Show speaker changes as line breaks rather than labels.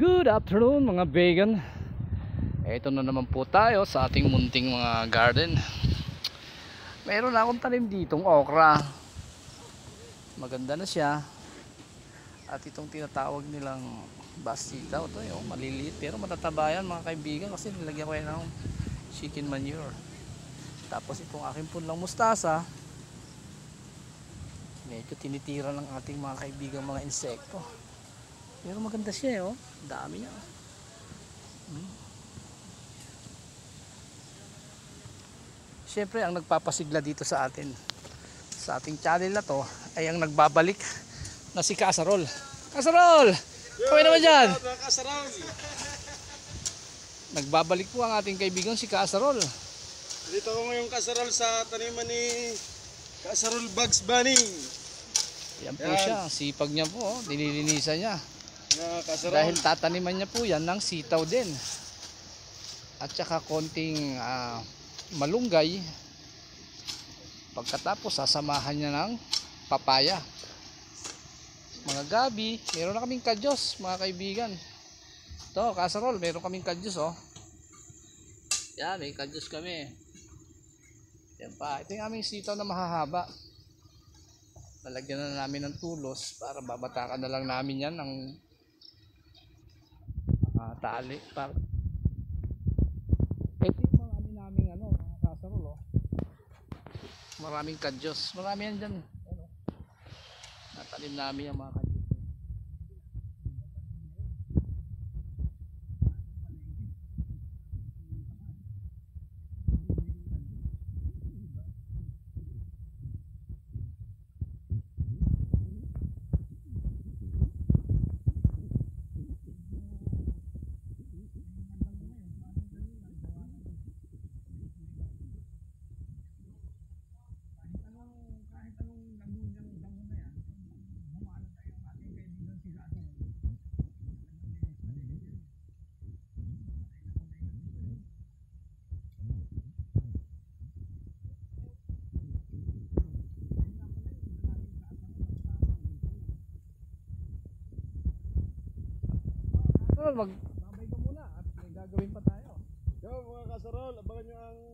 Good afternoon mga vegan. Ito na naman po tayo sa ating munting mga garden. Meron akong tanim ditong okra. Maganda na siya. At itong tinatawag nilang bastita, ito yung maliliit pero matataba yan mga kaibigan, kasi nilagyan ko yan ng chicken manure. Tapos itong aking punlang mustasa, medyo tinitira ng ating mga kaibigan mga insekto. Pero maganda siya, oh. Dami niya. Siyempre, ang nagpapasigla dito sa atin, sa ating channel na to, ay ang nagbabalik na si Kasarol. Kasarol! Kawin naman dyan! Nagbabalik po ang ating kaibigan si Kasarol.
Dito ko ngayon Kasarol sa taniman ni Kasarol Bugs Bunny.
Yan po siya, sipag niya po, oh. Dinilinisan niya.
Kasarol.
Dahil tataniman niya po yan ng sitaw din. At saka konting malunggay. Pagkatapos sasamahan niya ng papaya. Mga gabi, meron na kaming kadyos mga kaibigan. Ito, Kasarol, meron kaming kadyos, oh. Yan, may kadyos kami. Yan pa, ito yung aming sitaw na mahahaba. Lalagyan na namin ng tulos para babatakan na lang namin yan ng tali. Ito yung mga namin mga Kasarol, oh. Maraming kadyos, marami yan dyan, ano? Natanim namin yung mga kadyos. Magbabay ka muna at may gagawin pa tayo.
Yo mga Kasarol, abangan nyo ang